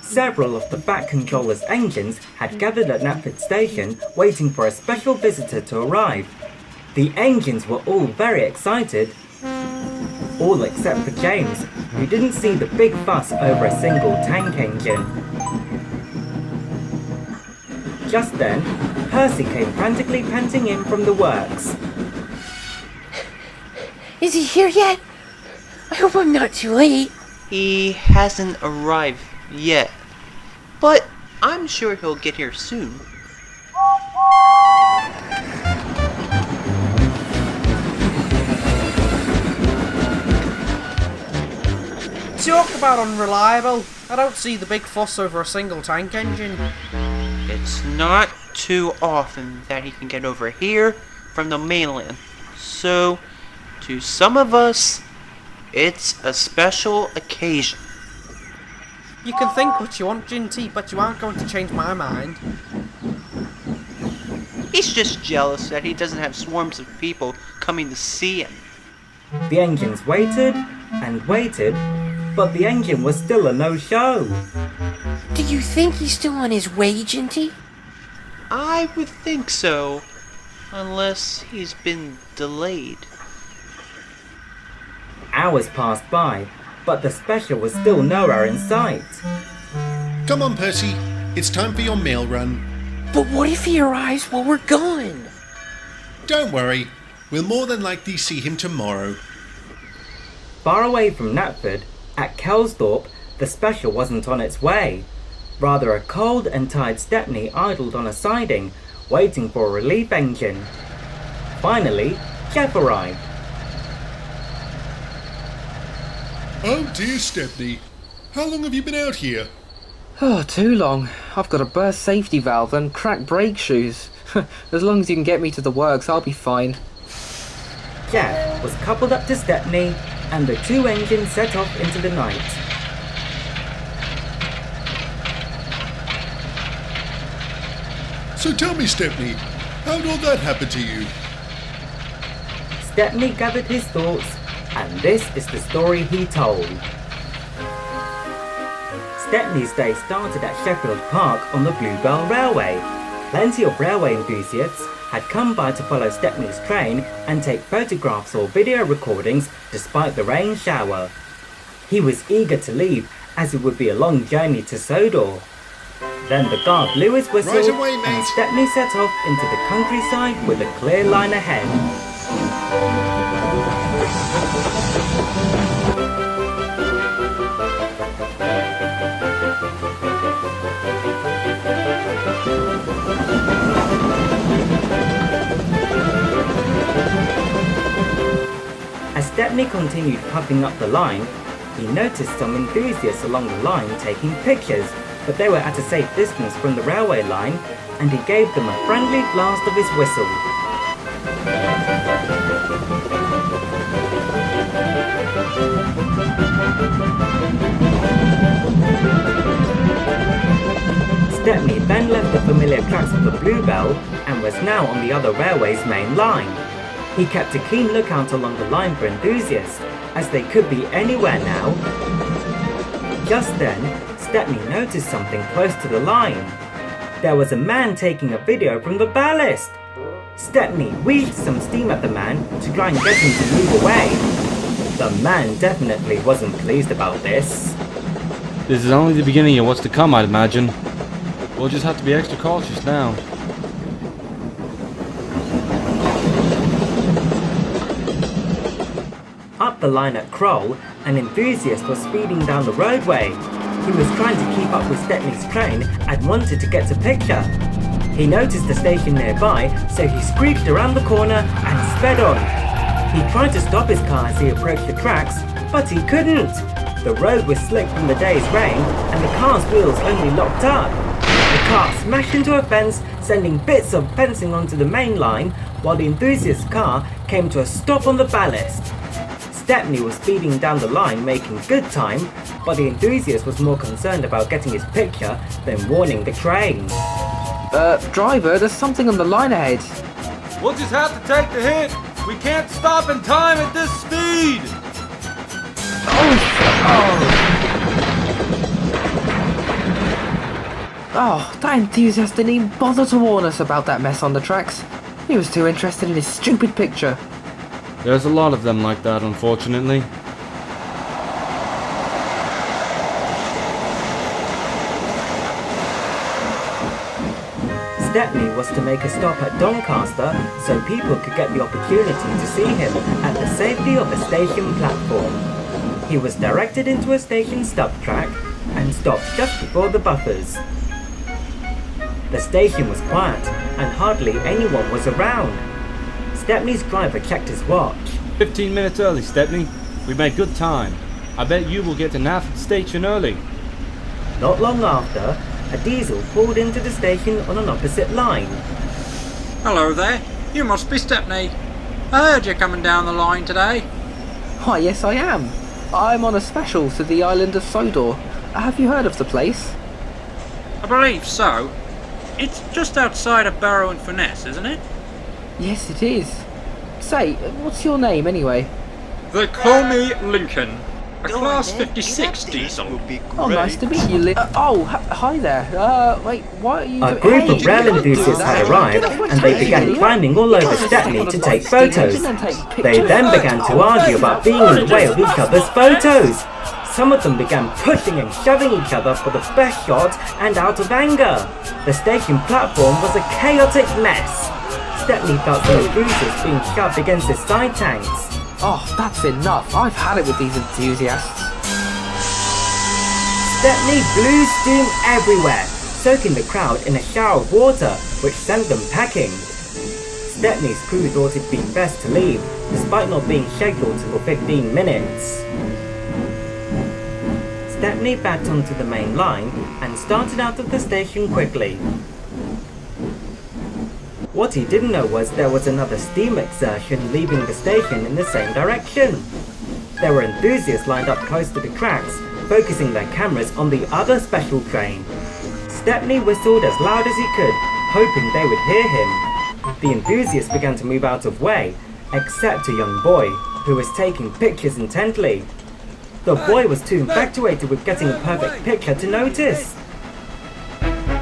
Several of the Bat Controller's engines had gathered at Knapford Station waiting for a special visitor to arrive. The engines were all very excited, all except for James, who didn't see the big fuss over a single tank engine. Just then, Percy came frantically panting in from the works. Is he here yet? I hope I'm not too late. He hasn't arrived yet, but I'm sure he'll get here soon. Talk about unreliable. I don't see the big fuss over a single tank engine. It's not too often that he can get over here from the mainland. So, to some of us, it's a special occasion. You can think what you want, Ginty, but you aren't going to change my mind. He's just jealous that he doesn't have swarms of people coming to see him. The engines waited and waited, but the engine was still a no-show. Do you think he's still on his way, Ginty? I would think so, unless he's been delayed. Hours passed by, but the special was still nowhere in sight. Come on, Percy. It's time for your mail run. But what if he arrives while we're gone? Don't worry. We'll more than likely see him tomorrow. Far away from Knapford, at Kelsthorpe, the special wasn't on its way. Rather, a cold and tired Stepney idled on a siding, waiting for a relief engine. Finally, Jeff arrived. Oh dear, Stepney. How long have you been out here? Oh, too long. I've got a burst safety valve and cracked brake shoes. As long as you can get me to the works, I'll be fine. Jeff was coupled up to Stepney, and the two engines set off into the night. So tell me, Stepney, how'd all that happen to you? Stepney gathered his thoughts, and this is the story he told. Stepney's day started at Sheffield Park on the Bluebell Railway. Plenty of railway enthusiasts had come by to follow Stepney's train and take photographs or video recordings despite the rain shower. He was eager to leave, as it would be a long journey to Sodor. Then the guard blew his whistle, Right away, mate. and Stepney set off into the countryside with a clear line ahead. As Stepney continued puffing up the line, he noticed some enthusiasts along the line taking pictures, but they were at a safe distance from the railway line, and he gave them a friendly blast of his whistle. Stepney then left the familiar tracks of the Bluebell and was now on the other railway's main line. He kept a keen lookout along the line for enthusiasts, as they could be anywhere now. Just then, Stepney noticed something close to the line. There was a man taking a video from the ballast. Stepney wheezed some steam at the man to try and get him to move away. The man definitely wasn't pleased about this. This is only the beginning of what's to come, I'd imagine. We'll just have to be extra cautious now. Up the line at Kroll, an enthusiast was speeding down the roadway. He was trying to keep up with Stepney's train and wanted to get a picture. He noticed the station nearby, so he screeched around the corner and sped on. He tried to stop his car as he approached the tracks, but he couldn't. The road was slick from the day's rain, and the car's wheels only locked up. The car smashed into a fence, sending bits of fencing onto the main line, while the enthusiast's car came to a stop on the ballast. Stepney was speeding down the line, making good time, but the enthusiast was more concerned about getting his picture than warning the train. Driver, there's something on the line ahead. We'll just have to take the hit. We can't stop in time at this speed. Oh, that enthusiast didn't even bother to warn us about that mess on the tracks. He was too interested in his stupid picture. There's a lot of them like that, unfortunately. Stepney was to make a stop at Doncaster so people could get the opportunity to see him at the safety of a station platform. He was directed into a station stub track and stopped just before the buffers. The station was quiet and hardly anyone was around. Stepney's driver checked his watch. 15 minutes early, Stepney. We made good time. I bet you will get to Nafford Station early. Not long after, a diesel pulled into the station on an opposite line. Hello there, you must be Stepney. I heard you're coming down the line today. Why, yes I am. I'm on a special to the island of Sodor. Have you heard of the place? I believe so. It's just outside of Barrow and Furness, isn't it? Yes, it is. Say, what's your name anyway? They call me Lincoln. A Class 56 diesel. Oh, nice to meet you, hi there. Wait, what are you A group of rail enthusiasts had arrived and they began climbing all over Stepney to take photos. They then began to argue about being in the way of each other's photos. Some of them began pushing and shoving each other for the best shots and out of anger. The station platform was a chaotic mess. Stepney felt some enthusiasts being shoved against his side tanks. Oh, that's enough. I've had it with these enthusiasts. Stepney blew steam everywhere, soaking the crowd in a shower of water, which sent them packing. Stepney's crew thought it'd be best to leave, despite not being scheduled for 15 minutes. Stepney backed onto the main line and started out of the station quickly. What he didn't know was there was another steam excursion leaving the station in the same direction. There were enthusiasts lined up close to the tracks, focusing their cameras on the other special train. Stepney whistled as loud as he could, hoping they would hear him. The enthusiasts began to move out of way, except a young boy, who was taking pictures intently. The boy was too infatuated with getting a perfect picture to notice.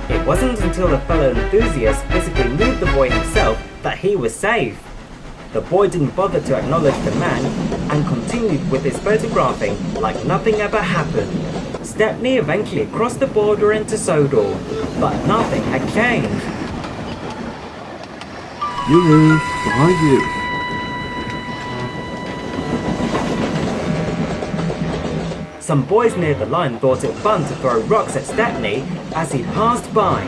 It wasn't until a fellow enthusiast physically moved the boy himself that he was safe. The boy didn't bother to acknowledge the man and continued with his photographing like nothing ever happened. Stepney eventually crossed the border into Sodor, but nothing had changed. Yoo-hoo, behind you. Some boys near the line thought it fun to throw rocks at Stepney as he passed by.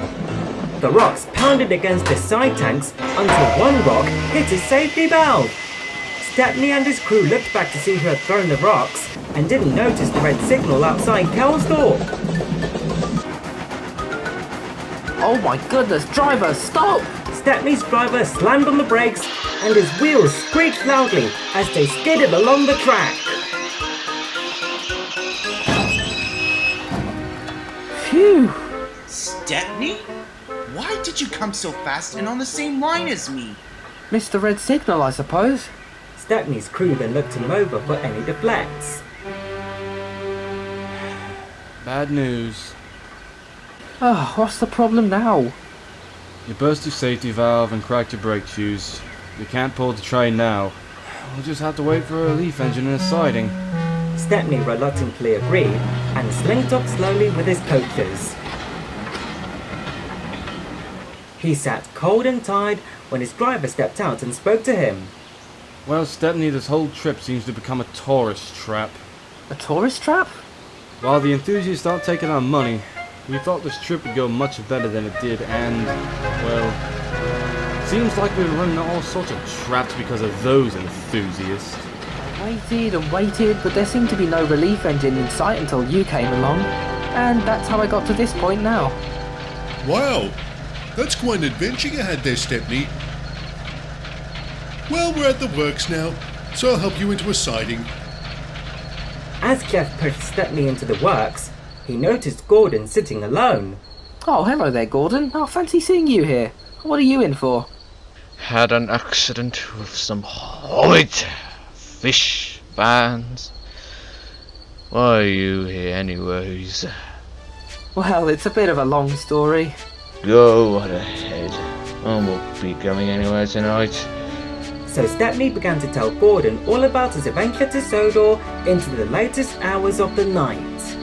The rocks pounded against his side tanks until one rock hit his safety valve. Stepney and his crew looked back to see who had thrown the rocks and didn't notice the red signal outside Kelsthorpe. Oh my goodness, driver, stop! Stepney's driver slammed on the brakes and his wheels squeaked loudly as they skidded along the track. Phew! Stepney? Why did you come so fast and on the same line as me? Missed the red signal, I suppose. Stepney's crew then looked him over for any deflects. Bad news. Oh, what's the problem now? You burst your safety valve and cracked your brake shoes. You can't pull the train now. We'll just have to wait for a relief engine in a siding. Stepney reluctantly agreed and slinked off slowly with his coachers. He sat cold and tired when his driver stepped out and spoke to him. Well, Stepney, this whole trip seems to become a tourist trap. A tourist trap? While the enthusiasts aren't taking our money, we thought this trip would go much better than it did, and, well, seems like we're running all sorts of traps because of those enthusiasts. Waited and waited, but there seemed to be no relief engine in sight until you came along. And that's how I got to this point now. Wow, that's quite an adventure you had there, Stepney. Well, we're at the works now, so I'll help you into a siding. As Jeff pushed Stepney into the works, he noticed Gordon sitting alone. Oh, hello there, Gordon. Oh, fancy seeing you here. What are you in for? Had an accident with some horrid fish bands. Why are you here anyways? Well, it's a bit of a long story. Go ahead. I won't be going anywhere tonight. So Stepney began to tell Gordon all about his adventure to Sodor into the latest hours of the night.